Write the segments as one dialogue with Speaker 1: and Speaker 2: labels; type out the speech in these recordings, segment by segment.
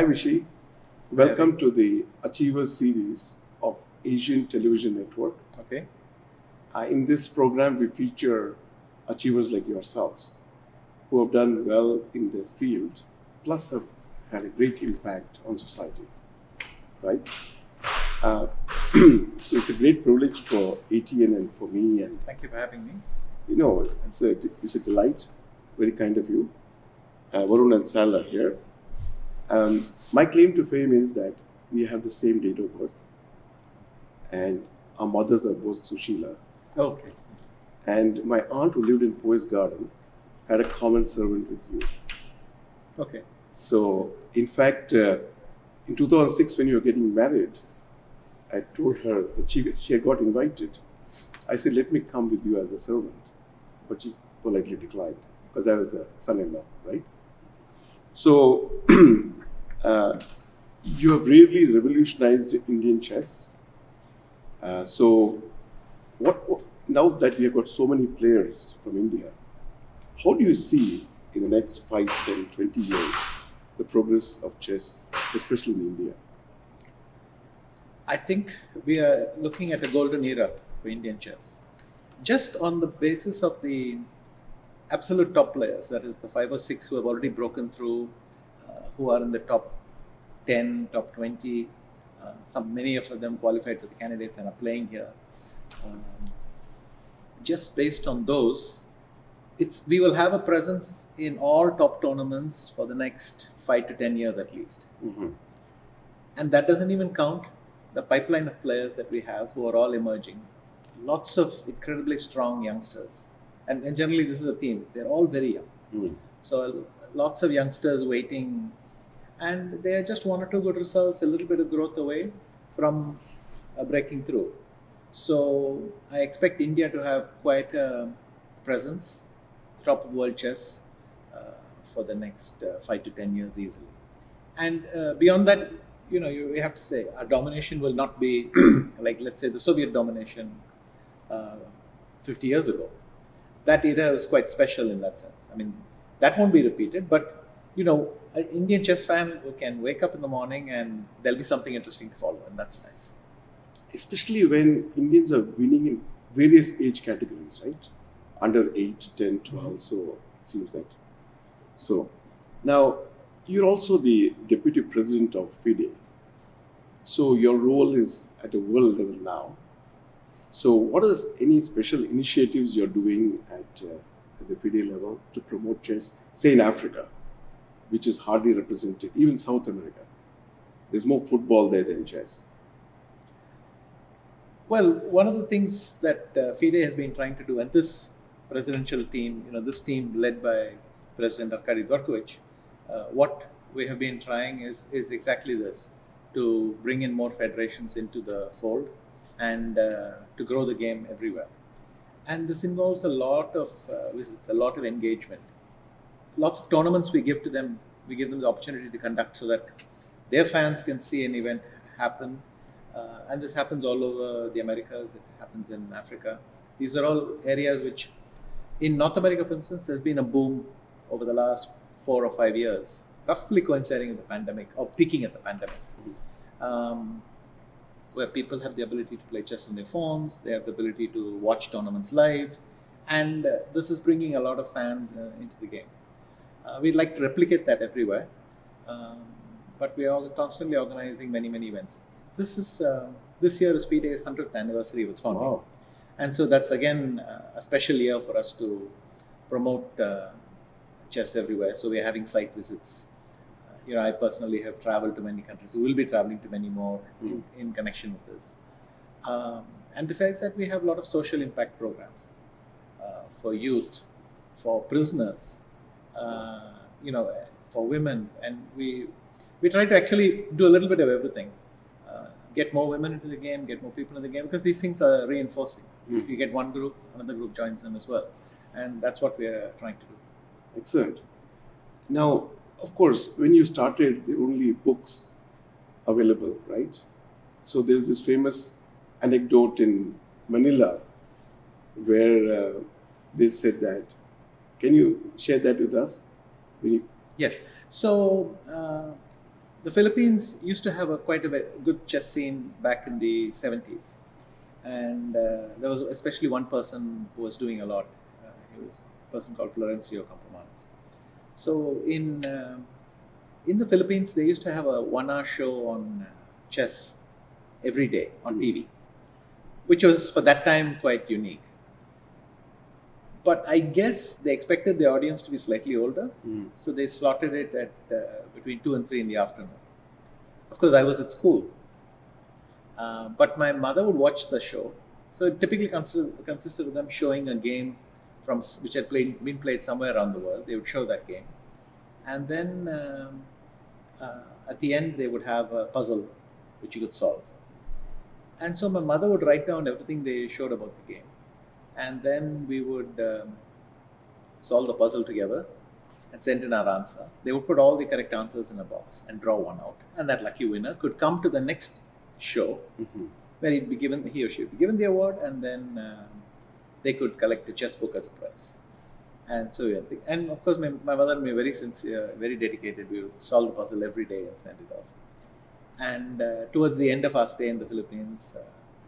Speaker 1: Hi Vishy, welcome to the Achievers series of Asian Television Network.
Speaker 2: Okay.
Speaker 1: In this program, we feature achievers like yourselves who have done well in their field, plus have had a great impact on society, right? So it's a great privilege for ATN and for me, and
Speaker 2: Thank you for having me.
Speaker 1: it's a delight, very kind of you. Varun and Sal are here. My claim to fame is that we have the same date of birth, and our mothers are both Sushila.
Speaker 2: Okay.
Speaker 1: And my aunt, who lived in Poets Garden, had a common servant with you.
Speaker 2: Okay.
Speaker 1: So, in fact, in 2006, when you were getting married, I told her that she had got invited. I said, let me come with you as a servant. But she politely declined because I was a son-in-law, right? So, you have really revolutionized Indian chess. So, now that we have got so many players from India, how do you see in the next 5, 10, 20 years the progress of chess, especially in India?
Speaker 2: I think we are looking at a golden era for Indian chess. Just on the basis of the absolute top players, that is the 5 or 6 who have already broken through, who are in the top 10, top 20. Many of them qualified for the candidates and are playing here. Just based on those, we will have a presence in all top tournaments for the next 5 to 10 years at least.
Speaker 1: Mm-hmm.
Speaker 2: And that doesn't even count the pipeline of players that we have who are all emerging. Lots of incredibly strong youngsters. And generally this is a theme. They're all very young.
Speaker 1: Mm.
Speaker 2: So lots of youngsters waiting, and they are just 1 or 2 good results, a little bit of growth away from breaking through. So I expect India to have quite a presence, top of world chess for the next 5 to 10 years easily. And beyond that, we have to say our domination will not be like, let's say, the Soviet domination 50 years ago. That era was quite special in that sense. I mean, that won't be repeated, but an Indian chess fan can wake up in the morning and there'll be something interesting to follow, and that's nice.
Speaker 1: Especially when Indians are winning in various age categories, right? Under 8, 10, 12, so it seems that. So, now, you're also the deputy president of FIDE. So, your role is at a world level now. So, what are any special initiatives you're doing at the FIDE level to promote chess, say in Africa, which is hardly represented, even South America? There's more football there than chess.
Speaker 2: Well, one of the things that FIDE has been trying to do, and this presidential team, this team led by President Karpov, what we have been trying is exactly this, to bring in more federations into the fold and to grow the game everywhere. And this involves a lot of visits, a lot of engagement. Lots of tournaments we give to them, we give them the opportunity to conduct so that their fans can see an event happen. And this happens all over the Americas, it happens in Africa. These are all areas which, in North America, for instance, there's been a boom over the last 4 or 5 years, roughly coinciding with the pandemic, or peaking at the pandemic, where people have the ability to play chess on their phones, they have the ability to watch tournaments live, and this is bringing a lot of fans into the game. We'd like to replicate that everywhere, but we are constantly organizing many, many events. This year is FIDE's 100th anniversary of its founding.
Speaker 1: Wow.
Speaker 2: And so that's again a special year for us to promote chess everywhere. So we're having site visits. I personally have traveled to many countries. We will be traveling to many more in connection with this. And besides that, we have a lot of social impact programs for youth, for prisoners, for women. And we try to actually do a little bit of everything. Get more women into the game, get more people in the game, because these things are reinforcing. If you get one group, another group joins them as well. And that's what we are trying to do.
Speaker 1: Excellent. Now, of course, when you started, there were only books available, right? So there's this famous anecdote in Manila where they said that. Can you share that with us?
Speaker 2: Yes. So The Philippines used to have quite a good chess scene back in the 70s. And there was especially one person who was doing a lot. He was a person called Florencio Campomanes. So in the Philippines, they used to have a 1 hour show on chess every day on TV, which was for that time quite unique. But I guess they expected the audience to be slightly older, so they slotted it at between 2 and 3 in the afternoon. Of course, I was at school, but my mother would watch the show. So it typically consisted of them showing a game which had been played somewhere around the world. They would show that game, and then at the end they would have a puzzle which you could solve. And so my mother would write down everything they showed about the game. And then we would solve the puzzle together and send in our answer. They would put all the correct answers in a box and draw one out. And that lucky winner could come to the next show where he or she would be given the award, and then they could collect a chess book as a prize. And so, yeah, and of course, my mother and me, very sincere, very dedicated. We would solve the puzzle every day and send it off. And towards the end of our stay in the Philippines,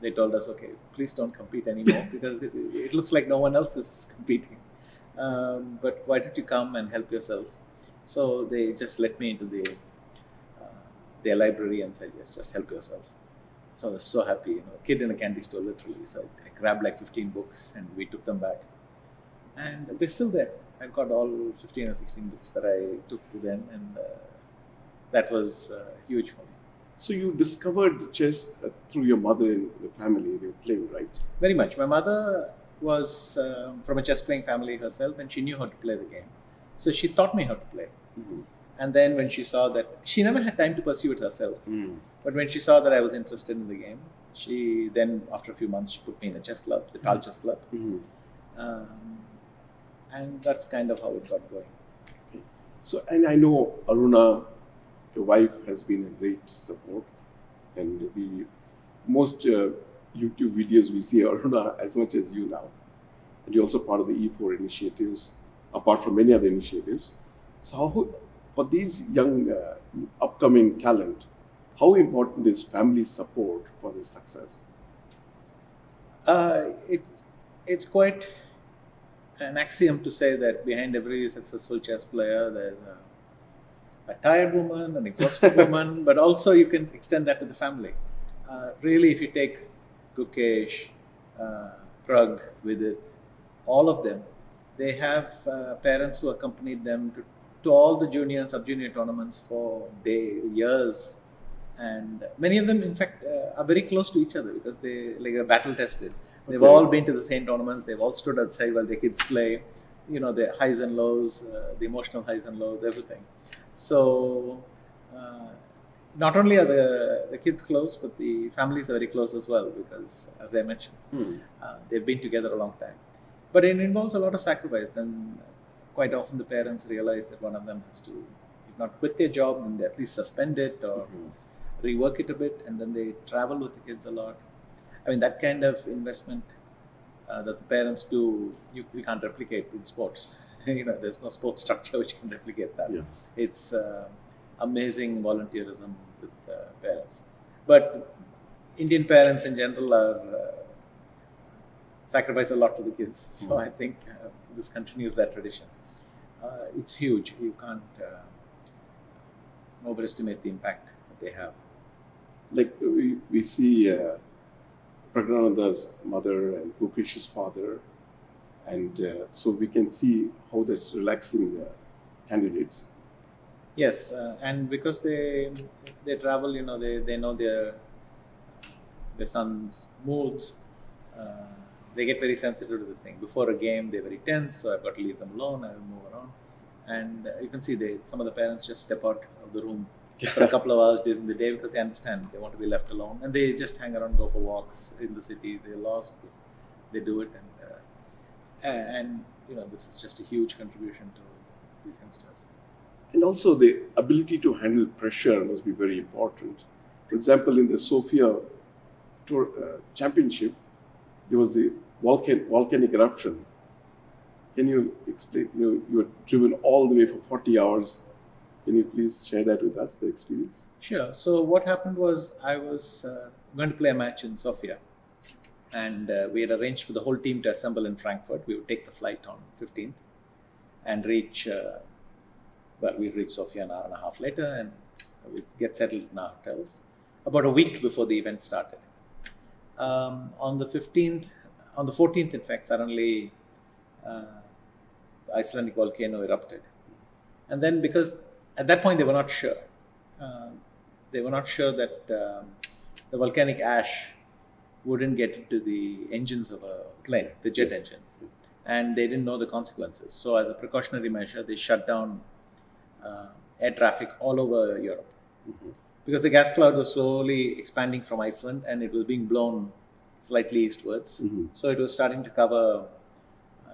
Speaker 2: they told us, okay, please don't compete anymore because it looks like no one else is competing. But why don't you come and help yourself? So they just let me into their library and said, yes, just help yourself. So I was so happy, a kid in a candy store, literally. So I grabbed like 15 books and we took them back. And they're still there. I've got all 15 or 16 books that I took to them, and that was huge for me.
Speaker 1: So you discovered chess through your mother and the family they were playing, right?
Speaker 2: Very much. My mother was from a chess playing family herself, and she knew how to play the game. So she taught me how to play. And then when she saw that, she never had time to pursue it herself. But when she saw that I was interested in the game, she then, after a few months, she put me in a chess club, the Carl Chess Club. And that's kind of how it got going.
Speaker 1: So, and I know Aruna, your wife, has been a great support, and most YouTube videos we see Aruna as much as you now, and you're also part of the E4 initiatives, apart from many other initiatives. So, for these young upcoming talent, how important is family support for their success?
Speaker 2: It's quite an axiom to say that behind every successful chess player, there's a tired woman, an exhausted woman, but also you can extend that to the family. Really, if you take Gukesh, Prag, Vidit, all of them, they have parents who accompanied them to all the junior and sub-junior tournaments for years. And many of them, in fact, are very close to each other because they're battle tested. They've all been to the same tournaments. They've all stood outside while their kids play. The highs and lows, the emotional highs and lows, everything. So not only are the kids close, but the families are very close as well because, as I mentioned, they've been together a long time. But it involves a lot of sacrifice. Then quite often the parents realize that one of them has to, if not quit their job, then they at least suspend it or rework it a bit, and then they travel with the kids a lot. I mean, that kind of investment that the parents do, we can't replicate in sports. There's no sports structure which can replicate that.
Speaker 1: Yes.
Speaker 2: It's amazing volunteerism with parents. But Indian parents in general are sacrifice a lot for the kids. So I think this continues that tradition. It's huge. You can't overestimate the impact that they have.
Speaker 1: Like we see Pragnananda's mother and Gukesh's father, and so we can see how that's relaxing the candidates.
Speaker 2: Yes, and because they travel, they know their son's moods. They get very sensitive to this thing. Before a game, they're very tense, so I've got to leave them alone. I will move around, and you can see some of the parents just step out of the room for a couple of hours during the day because they understand they want to be left alone, and they just hang around, go for walks in the city. They're lost, they do it, and this is just a huge contribution to these youngsters.
Speaker 1: And also the ability to handle pressure must be very important. For example, in the Sofia Championship, there was a volcanic eruption. Can you explain? You were driven all the way for 40 hours Can you please share that with us, the experience?
Speaker 2: Sure. So what happened was I was going to play a match in Sofia, and we had arranged for the whole team to assemble in Frankfurt. We would take the flight on 15th and reach. We'd reach Sofia an hour and a half later, and we'd get settled in our hotels. About a week before the event started. On the 14th, in fact, suddenly the Icelandic volcano erupted. And then, because at that point they were not sure, that the volcanic ash wouldn't get into the engines of a plane, the jet engines, and they didn't know the consequences. So, as a precautionary measure, they shut down air traffic all over Europe. Because the gas cloud was slowly expanding from Iceland and it was being blown slightly eastwards. So it was starting to cover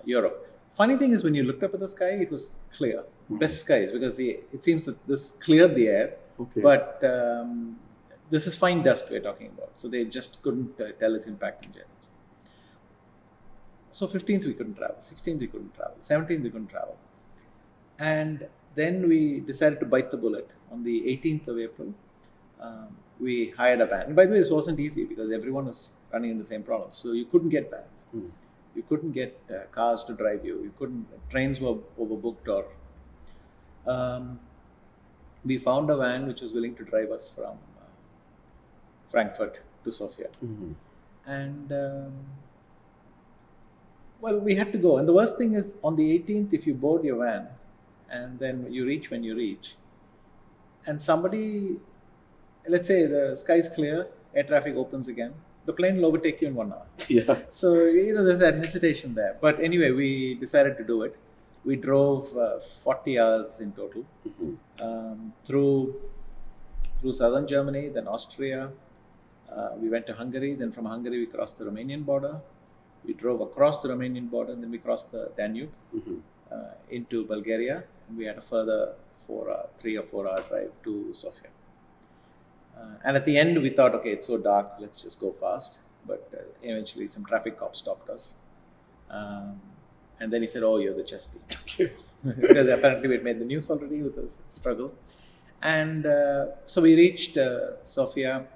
Speaker 2: Europe. Funny thing is, when you looked up at the sky, it was clear. Best skies, because it seems that this cleared the air. But this is fine dust we're talking about. So they just couldn't tell its impact in general. So 15th we couldn't travel, 16th we couldn't travel, 17th we couldn't travel. And then we decided to bite the bullet. On the 18th of April, we hired a van. And by the way, this wasn't easy because everyone was running into the same problem. So you couldn't get vans. You couldn't get cars to drive you. You couldn't. Trains were overbooked. Or we found a van which was willing to drive us from Frankfurt to Sofia. And well, we had to go. And the worst thing is, on the 18th, if you board your van and then you reach when you reach, and somebody, let's say the sky's clear, air traffic opens again, the plane will overtake you in 1 hour. So, there's that hesitation there. But anyway, we decided to do it. We drove 40 hours in total through southern Germany, then Austria. We went to Hungary. Then from Hungary, we crossed the Romanian border. We drove across the Romanian border, and then we crossed the Danube into Bulgaria. And we had a further 3 or 4 hour drive to Sofia. And at the end, we thought, okay, it's so dark, let's just go fast. But eventually, some traffic cops stopped us. And then he said, oh, you're the chess team. Because apparently we'd made the news already with this struggle. And so we reached Sofia.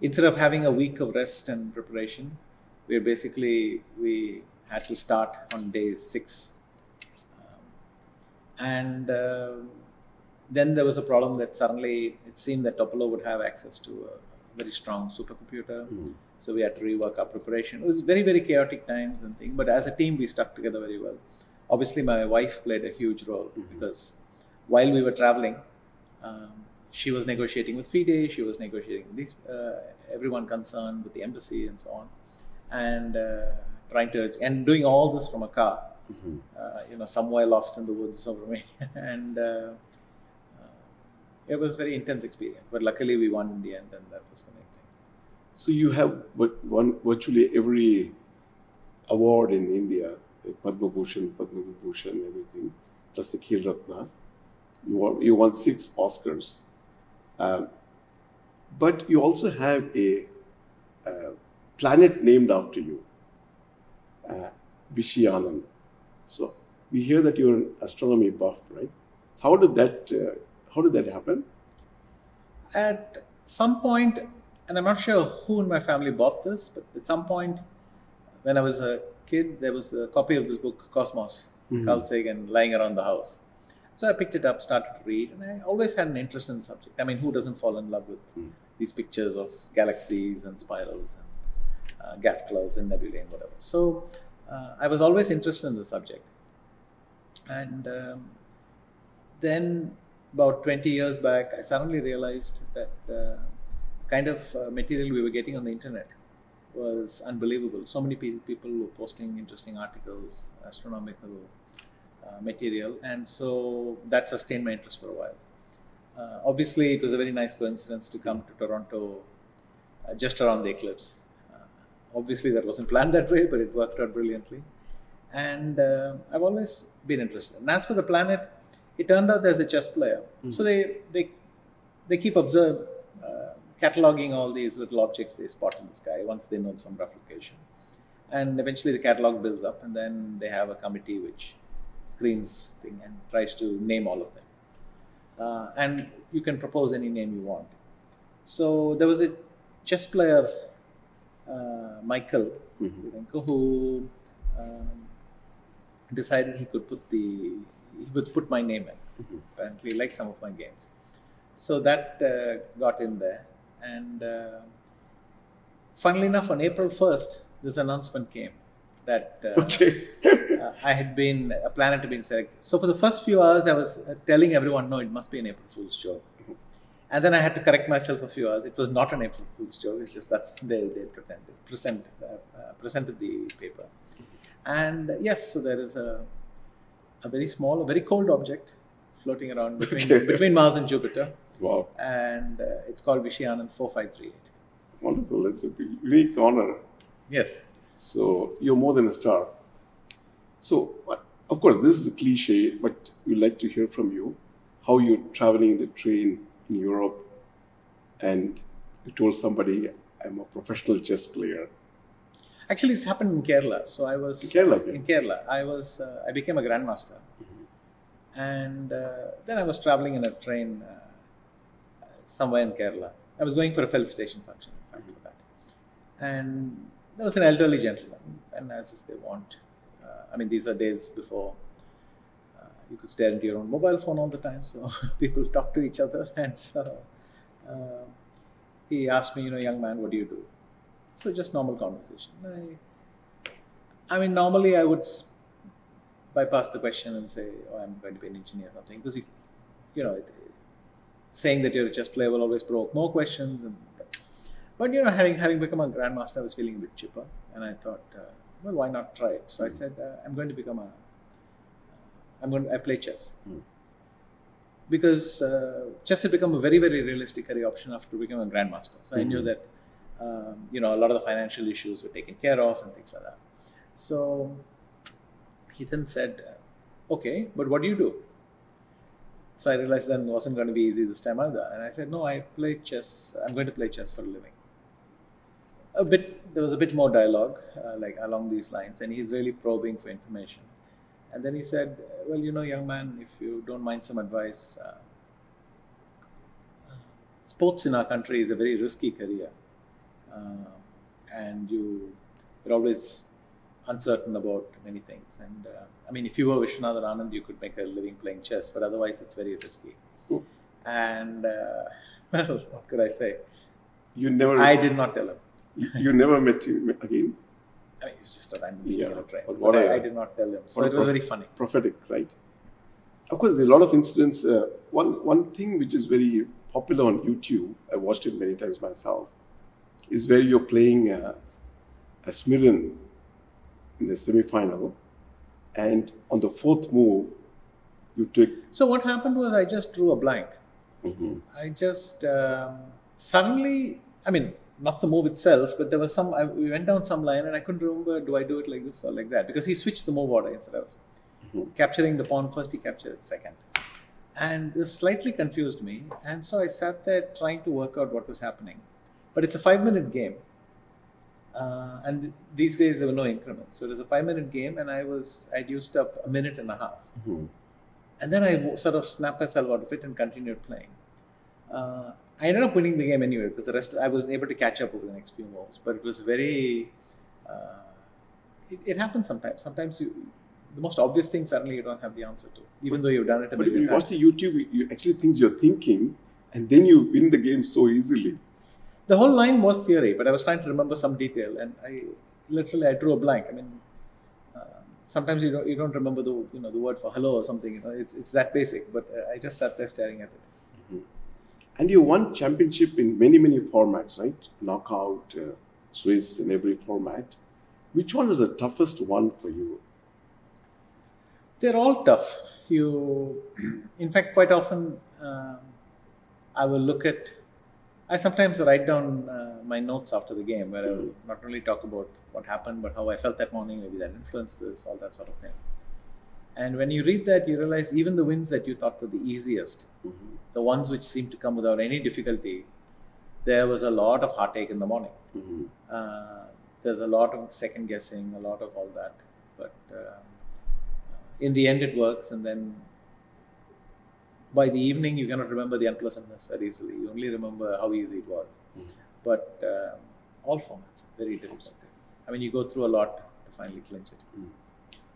Speaker 2: Instead of having a week of rest and preparation, we had to start on day 6. And then there was a problem that suddenly it seemed that Topolo would have access to a very strong supercomputer. So we had to rework our preparation. It was very, very chaotic times and things, but as a team, we stuck together very well. Obviously, my wife played a huge role because while we were traveling, she was negotiating with FIDE, she was negotiating with everyone concerned with the embassy and so on, and doing all this from a car, somewhere lost in the woods of Romania. And it was a very intense experience, but luckily we won in the end, and that was the main thing.
Speaker 1: So you have won virtually every award in India, like Padma Bhushan, everything, plus the Khel Ratna. You won 6 Oscars. But you also have a planet named after you, Viswanathan. So we hear that you're an astronomy buff, right? So how did that happen?
Speaker 2: At some point, and I'm not sure who in my family bought this, but at some point when I was a kid, there was a copy of this book, Cosmos, Carl Sagan, lying around the house. So I picked it up, started to read, and I always had an interest in the subject. I mean, who doesn't fall in love with these pictures of galaxies and spirals and gas clouds and nebulae and whatever. So I was always interested in the subject. And then about 20 years back, I suddenly realized that the kind of material we were getting on the internet was unbelievable. So many people were posting interesting articles, astronomical material, and so that sustained my interest for a while. Obviously, it was a very nice coincidence to come to Toronto just around the eclipse. Obviously, that wasn't planned that way, but it worked out brilliantly. And I've always been interested. And as for the planet, it turned out there's a chess player. So they keep cataloging all these little objects they spot in the sky once they know some rough location. And eventually the catalog builds up, and then they have a committee which screens thing and tries to name all of them. and you can propose any name you want. So there was a chess player, Michael, who decided he would put my name in. Apparently, he liked some of my games. So that got in there. And funnily enough, on April 1st, this announcement came that I had been planning to be selected. So for the first few hours, I was telling everyone, no, it must be an April Fool's joke. And then I had to correct myself a few hours. It was not an April Fool's joke. It's just that they presented the paper. And yes, so there is a very small, a very cold object floating around between Mars and Jupiter.
Speaker 1: Wow.
Speaker 2: And it's called Viswanathan 4538.
Speaker 1: Wonderful. It's a unique honor.
Speaker 2: Yes.
Speaker 1: So you're more than a star. So, of course, this is a cliche, but we'd like to hear from you how you're traveling in the train in Europe, and you told somebody, I'm a professional chess player.
Speaker 2: Actually, it's happened in Kerala. So I was
Speaker 1: in Kerala.
Speaker 2: In Kerala, I became a grandmaster, and then I was traveling in a train somewhere in Kerala. I was going for a felicitation function, in fact, for that, and there was an elderly gentleman, and as is they want. I mean, these are days before you could stare into your own mobile phone all the time, so people talk to each other. And so he asked me, young man, what do you do? So just normal conversation. I mean, normally I would bypass the question and say, oh, I'm going to be an engineer or something, because saying that you're a chess player will always provoke more questions. But having become a grandmaster, I was feeling a bit chipper, and I thought, well, why not try it? So I said, I'm going to become I play chess. Because chess had become a very, very realistic career option after becoming a grandmaster. So I knew that, a lot of the financial issues were taken care of and things like that. So he then said, okay, but what do you do? So I realized then it wasn't going to be easy this time either. And I said, no, I play chess. I'm going to play chess for a living. There was a bit more dialogue, like along these lines, and he's really probing for information. And then he said, well, young man, if you don't mind some advice, sports in our country is a very risky career. And you're always uncertain about many things. And I mean, if you were Viswanathan Anand, you could make a living playing chess, but otherwise it's very risky. And well, what could I say? I did not tell him.
Speaker 1: You never met him again?
Speaker 2: I mean, it's just a random meeting in a train.
Speaker 1: But
Speaker 2: I did not tell him. So it was very funny.
Speaker 1: Prophetic, right? Of course, there are a lot of incidents. One thing which is very popular on YouTube, I watched it many times myself, is where you're playing a Smirran in the semi-final, and on the fourth move, you took...
Speaker 2: So what happened was I just drew a blank. I just suddenly, I mean, not the move itself, but there was we went down some line and I couldn't remember, do I do it like this or like that? Because he switched the move order instead of capturing the pawn first, he captured it second. And this slightly confused me. And so I sat there trying to work out what was happening. But it's a 5-minute game. And these days there were no increments. So it was a 5-minute game, and I'd used up a minute and a half. And then I sort of snapped myself out of it and continued playing. I ended up winning the game anyway, because the rest I was able to catch up over the next few moves. But it was very. It happens sometimes. Sometimes the most obvious thing suddenly you don't have the answer to, even though you've done it a million times.
Speaker 1: But if you watch the YouTube, you actually think you're thinking, and then you win the game so easily.
Speaker 2: The whole line was theory, but I was trying to remember some detail, and I drew a blank. I mean, sometimes you don't remember the word for hello or something. It's that basic. But I just sat there staring at it.
Speaker 1: And you won championship in many formats, right? Knockout, Swiss, in every format. Which one was the toughest one for you?
Speaker 2: They're all tough. In fact, quite often I will look at. I sometimes write down my notes after the game, where I will not only talk about what happened, but how I felt that morning, maybe that influenced this, all that sort of thing. And when you read that, you realize even the wins that you thought were the easiest, the ones which seemed to come without any difficulty, there was a lot of heartache in the morning. There's a lot of second guessing, a lot of all that. But in the end, it works. And then by the evening you cannot remember the unpleasantness that easily. You only remember how easy it was. But all formats are very difficult. I mean, you go through a lot to finally clinch it.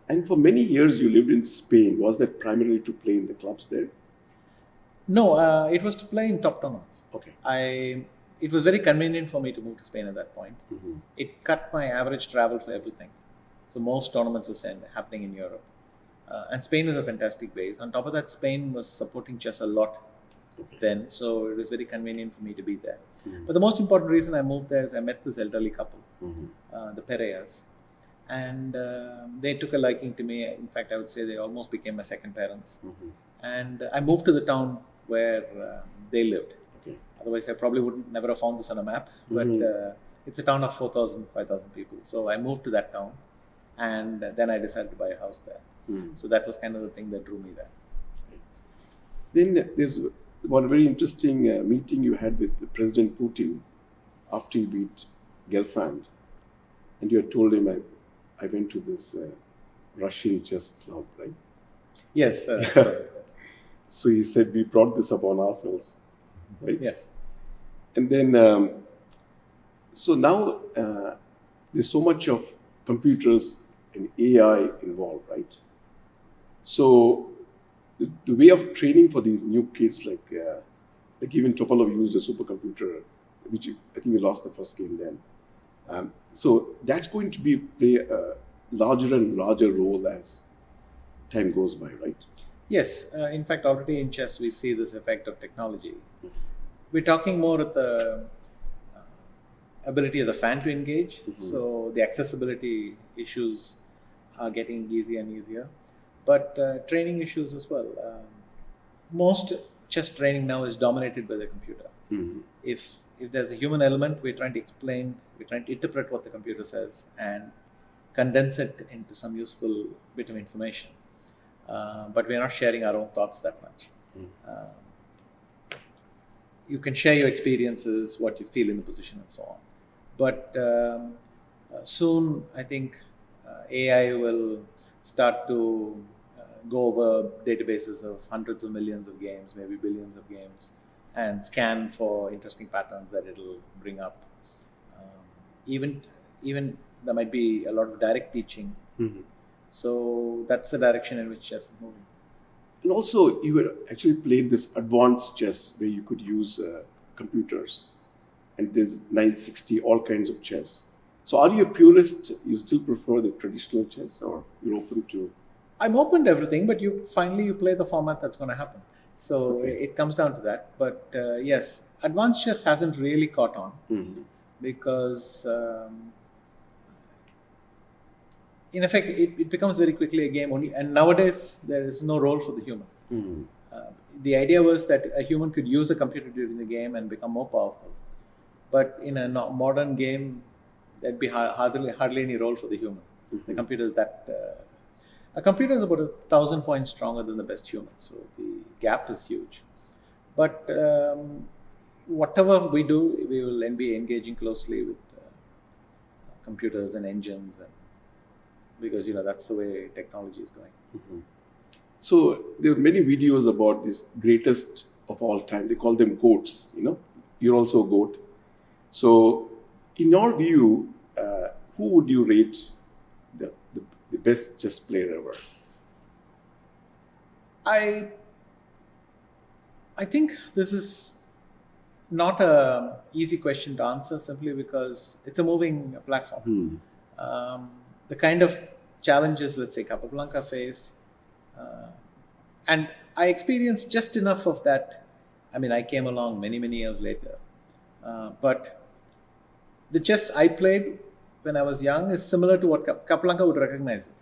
Speaker 1: And for many years you lived in Spain. Was that primarily to play in the clubs there?
Speaker 2: No, it was to play in top tournaments.
Speaker 1: Okay.
Speaker 2: It was very convenient for me to move to Spain at that point. It cut my average travel for everything. So most tournaments were happening in Europe. And Spain was a fantastic base. On top of that, Spain was supporting chess a lot then. So it was very convenient for me to be there. But the most important reason I moved there is I met this elderly couple, the Pereas. And they took a liking to me. In fact, I would say they almost became my second parents. And I moved to the town where they lived. Otherwise, I probably would never have found this on a map. But it's a town of 4,000, 5,000 people. So I moved to that town. And then I decided to buy a house there. So that was kind of the thing that drew me there.
Speaker 1: Then there's one very interesting meeting you had with President Putin after you beat Gelfand. And you had told him, I went to this Russian chess club, right?
Speaker 2: Yes.
Speaker 1: So he said, we brought this upon ourselves, right?
Speaker 2: Yes.
Speaker 1: And then, so now there's so much of computers and AI involved, right? So the way of training for these new kids, like even Topalov used a supercomputer, which I think you lost the first game then. So that's going to play a larger and larger role as time goes by, right?
Speaker 2: Yes. In fact, already in chess, we see this effect of technology. We're talking more at the ability of the fan to engage. So the accessibility issues are getting easier and easier. But training issues as well. Most chess training now is dominated by the computer. If there's a human element, we're trying to explain, we're trying to interpret what the computer says and condense it into some useful bit of information. But we're not sharing our own thoughts that much. You can share your experiences, what you feel in the position and so on. But soon, I think AI will start to go over databases of hundreds of millions of games, maybe billions of games, and scan for interesting patterns that it'll bring up. Even there might be a lot of direct teaching. So that's the direction in which chess is moving.
Speaker 1: And also, you had actually played this advanced chess where you could use computers, and there's 960, all kinds of chess. So are you a purist? You still prefer the traditional chess, or you're open to?
Speaker 2: I'm open to everything, but you play the format that's going to happen. So it comes down to that. But yes, advanced chess hasn't really caught on because in effect it becomes very quickly a game only. And nowadays there is no role for the human. The idea was that a human could use a computer during the game and become more powerful. But in a modern game, there'd be hardly any role for the human. The computer is a computer is about 1,000 points stronger than the best human, so the gap is huge. But whatever we do, we will then be engaging closely with computers and engines, because that's the way technology is going.
Speaker 1: So there are many videos about this greatest of all time. They call them GOATs. You're also a GOAT. So in your view, who would you rate the best chess player ever?
Speaker 2: I think this is not an easy question to answer, simply because it's a moving platform. The kind of challenges, let's say, Capablanca faced, and I experienced just enough of that. I mean, I came along many years later, but the chess I played when I was young is similar to what Capablanca would recognize it.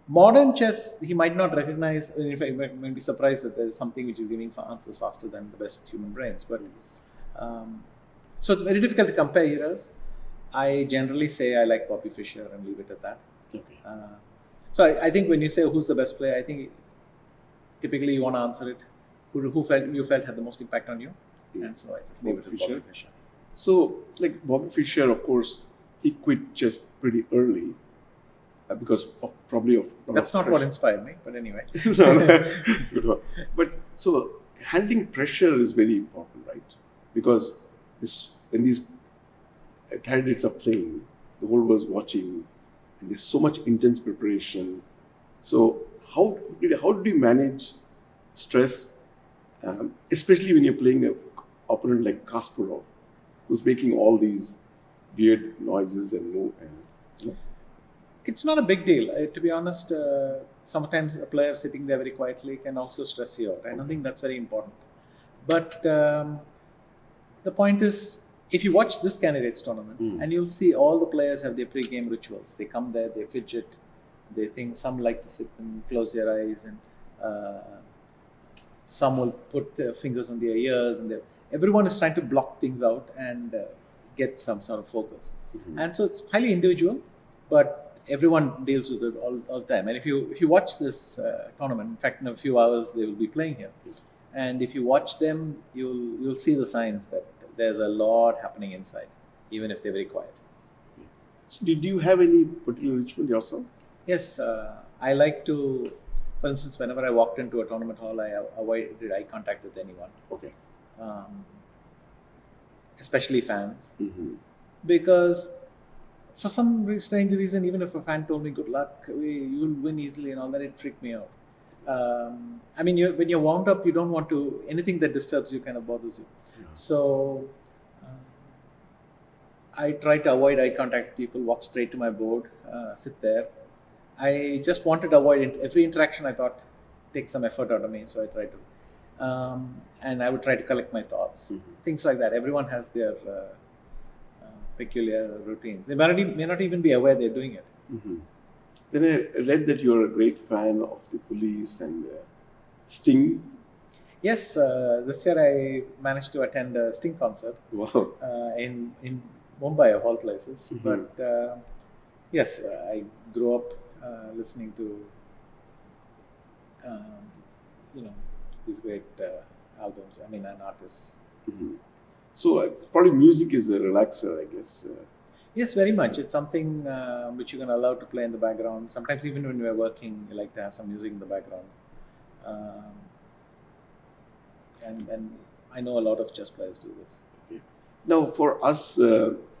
Speaker 2: Modern chess, he might not recognize. In fact, he might be surprised that there's something which is giving answers faster than the best human brains. But so it's very difficult to compare eras. I generally say I like Bobby Fischer and leave it at that. So I think when you say who's the best player, I think typically you want to answer it. Who you felt had the most impact on you? And so I just leave it with Bobby Fischer.
Speaker 1: So, like Bobby Fischer, of course, he quit chess pretty early. because of probably of
Speaker 2: That's not what inspired me, but anyway.
Speaker 1: No, no. Good one. But so handling pressure is very important, right? Because when these candidates are playing, the whole world's watching, and there's so much intense preparation. So how do you manage stress, especially when you're playing an opponent like Kasparov, who's making all these weird noises and you know?
Speaker 2: It's not a big deal. To be honest, sometimes a player sitting there very quietly can also stress you out. I don't think that's very important. But the point is, if you watch this candidates tournament, and you'll see all the players have their pre-game rituals. They come there, they fidget, they think, some like to sit and close their eyes, and some will put their fingers on their ears, and everyone is trying to block things out and get some sort of focus. And so it's highly individual, but everyone deals with it all the time. And if you watch this tournament, in fact, in a few hours they will be playing here, and if you watch them, you'll see the signs that there's a lot happening inside, even if they're very quiet.
Speaker 1: So did you have any particular ritual yourself?
Speaker 2: Yes, I like to, for instance, whenever I walked into a tournament hall, I avoided eye contact with anyone.
Speaker 1: Okay.
Speaker 2: Especially fans, because for some strange reason, even if a fan told me good luck, you'll win easily and all that, it freaked me out. I mean, when you're wound up, you don't want to, anything that disturbs you kind of bothers you. Yeah. So I try to avoid eye contact with people, walk straight to my board, sit there. I just wanted to avoid every interaction. I thought take some effort out of me, so I tried to. And I would try to collect my thoughts, things like that. Everyone has their peculiar routines. They may not even be aware they're doing it.
Speaker 1: Then I read that you're a great fan of the Police and Sting.
Speaker 2: Yes, this year I managed to attend a Sting concert.
Speaker 1: Wow.
Speaker 2: In Mumbai, of all places. But yes, I grew up listening to these great albums. I mean, and artists.
Speaker 1: So probably music is a relaxer, I guess.
Speaker 2: Yes, very much. It's something which you can allow to play in the background. Sometimes even when we're working, you like to have some music in the background. And I know a lot of chess players do this.
Speaker 1: Okay. Now, for us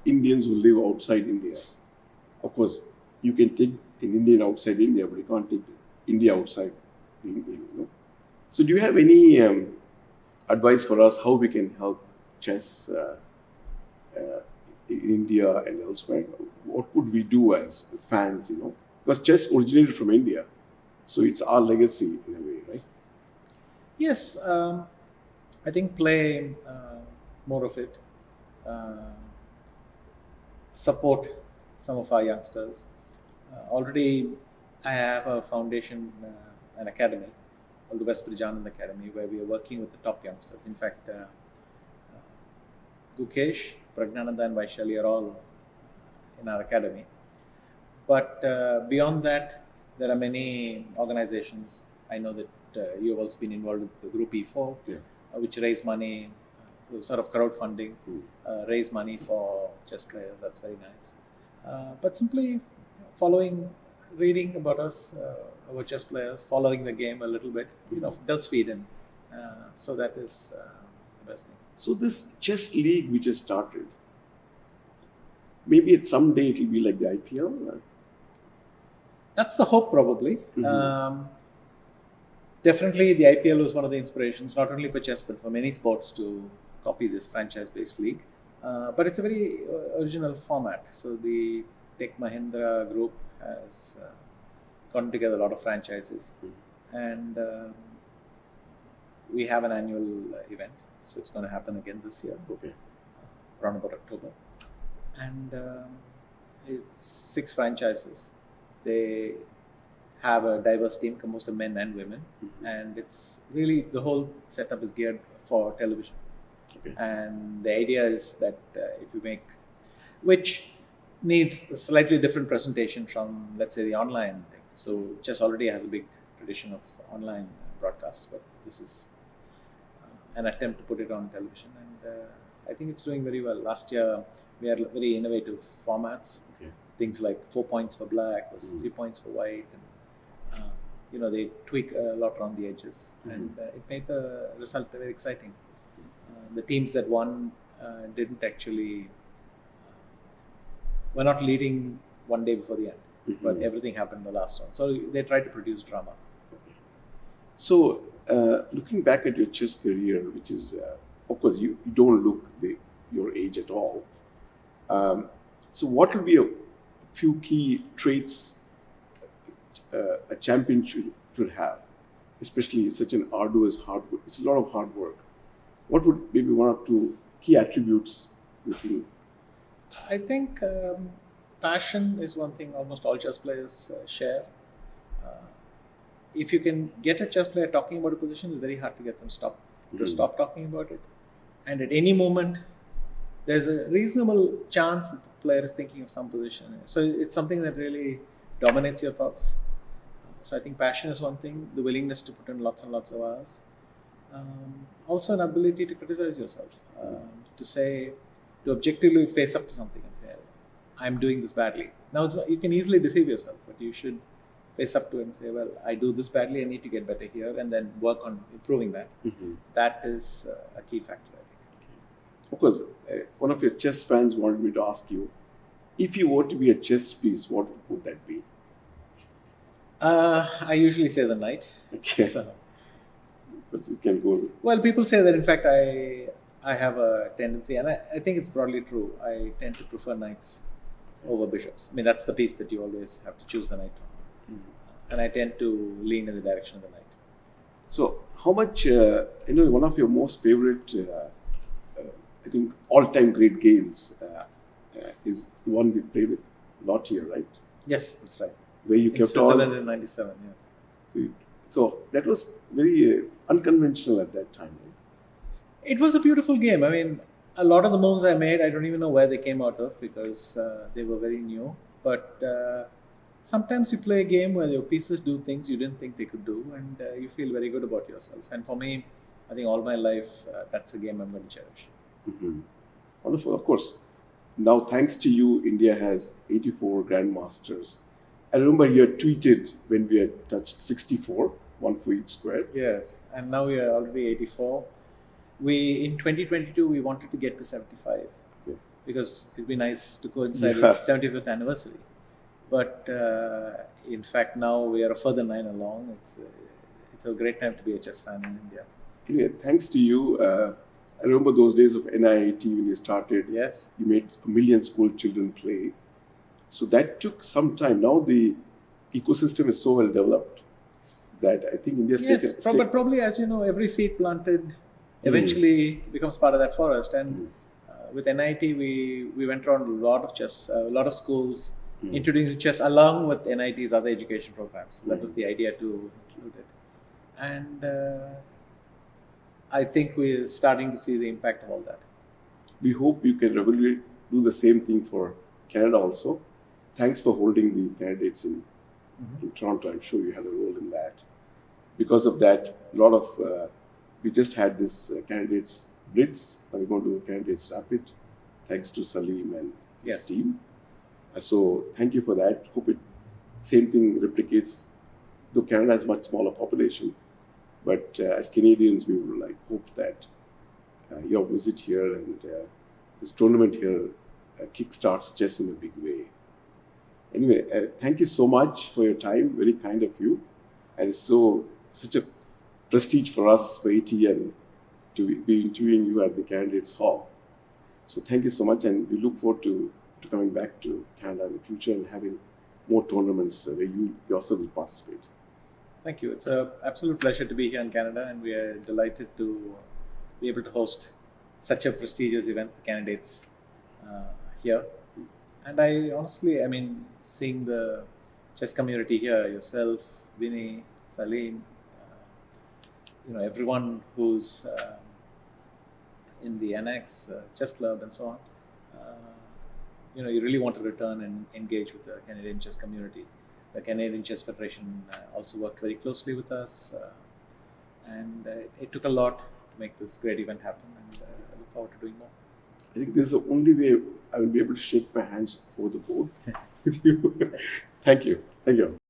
Speaker 1: Indians who live outside India, of course, you can take an Indian outside India, but you can't take India outside India. So, do you have any advice for us how we can help chess in India and elsewhere? What could we do as fans? Because chess originated from India, so it's our legacy in a way, right?
Speaker 2: Yes, I think play more of it. Support some of our youngsters. Already, I have a foundation, an academy called the West Anand Academy, where we are working with the top youngsters. In fact, Gukesh, Pragnananda and Vaishali are all in our academy. But beyond that, there are many organizations. I know that you have also been involved with the Group E4, which raise money, sort of crowdfunding, raise money for chess players. That's very nice. But simply reading about us, about chess players, following the game a little bit, does feed in. So that is the best thing.
Speaker 1: So this chess league which has started, maybe at some day it will be like the IPL?
Speaker 2: That's the hope, probably. Definitely the IPL was one of the inspirations, not only for chess but for many sports, to copy this franchise-based league. But it's a very original format. So the Tech Mahindra group has gotten together a lot of franchises. And we have an annual event. So it's going to happen again this year, around about October. And it's 6 franchises. They have a diverse team composed of men and women. And it's really, the whole setup is geared for television. And the idea is that if you make, which needs a slightly different presentation from, let's say, the online thing. So chess already has a big tradition of online broadcasts, but this is an attempt to put it on television, and I think it's doing very well. Last year we had very innovative formats. things like 4 points for black versus 3 points for white, and they tweak a lot around the edges, and it made the result very exciting. The teams that won didn't actually were not leading one day before the end, but everything happened in the last round. So they tried to produce drama.
Speaker 1: So, looking back at your chess career, which is, of course, you don't look your age at all. So, what will be a few key traits a champion should have, especially such an arduous hard work? It's a lot of hard work. What would maybe one or two key attributes you think?
Speaker 2: I think passion is one thing almost all chess players share. If you can get a chess player talking about a position, it's very hard to get them to stop talking about it. And at any moment, there's a reasonable chance that the player is thinking of some position. So it's something that really dominates your thoughts. So I think passion is one thing, the willingness to put in lots and lots of hours. Also an ability to criticize yourself, to objectively face up to something and say, I'm doing this badly. Now, you can easily deceive yourself, but you should face up to it and say, well, I do this badly, I need to get better here, and then work on improving that. That is a key factor, I think.
Speaker 1: Of course, one of your chess fans wanted me to ask you, if you were to be a chess piece, what would that be?
Speaker 2: I usually say the knight.
Speaker 1: Okay.
Speaker 2: So,
Speaker 1: but it can go.
Speaker 2: Well, people say that, in fact, I have a tendency, and I think it's broadly true, I tend to prefer knights over bishops. I mean, that's the piece that you always have to choose the knight from. And I tend to lean in the direction of the knight.
Speaker 1: So, how much, one of your most favorite, I think, all-time great games is the one we played with a lot here, right?
Speaker 2: Yes, that's right.
Speaker 1: Where you kept all...
Speaker 2: Switzerland in 97, yes.
Speaker 1: So that was very unconventional at that time, right?
Speaker 2: It was a beautiful game. I mean, a lot of the moves I made, I don't even know where they came out of because they were very new. But sometimes you play a game where your pieces do things you didn't think they could do, and you feel very good about yourself. And for me, I think all my life, that's a game I'm going to cherish.
Speaker 1: Wonderful, of course. Now, thanks to you, India has 84 grandmasters. I remember you had tweeted when we had touched 64, one for each square.
Speaker 2: Yes, and now we are already 84. In 2022, we wanted to get to 75 because it'd be nice to coincide with 75th anniversary. But in fact, now we are a further 9 along. It's a great time to be a chess fan in India.
Speaker 1: Anyway, thanks to you. I remember those days of NIIT when you started.
Speaker 2: Yes.
Speaker 1: You made 1 million school children play. So that took some time. Now the ecosystem is so well developed that I think India's taken...
Speaker 2: But probably, as you know, every seed planted eventually becomes part of that forest. And with NIT, we went around a lot of schools, introducing chess along with NIT's other education programs. So that was the idea to include it. And I think we're starting to see the impact of all that.
Speaker 1: We hope you can do the same thing for Canada also. Thanks for holding the candidates in Toronto. I'm sure you had a role in that. Because of that, we just had this candidates blitz. Now we're going to do candidates rapid, thanks to Salim and his team. So thank you for that. Hope same thing replicates. Though Canada has much smaller population, but as Canadians, we would hope that your visit here and this tournament here kickstarts chess in a big way. Anyway, thank you so much for your time. Very kind of you, and it's such a prestige for us, for ATN, to be interviewing you at the Candidates Hall. So thank you so much, and we look forward to coming back to Canada in the future and having more tournaments where you yourself will participate.
Speaker 2: Thank you. It's an absolute pleasure to be here in Canada, and we are delighted to be able to host such a prestigious event, the Candidates, here. And I mean, seeing the chess community here, yourself, Vinny, Salim, everyone who's in the Annex Chess Club and so on, you really want to return and engage with the Canadian chess community. The Canadian Chess Federation also worked very closely with us, and it took a lot to make this great event happen, and I look forward to doing more.
Speaker 1: I think this is the only way I will be able to shake my hands over the board with you. Thank you. Thank you.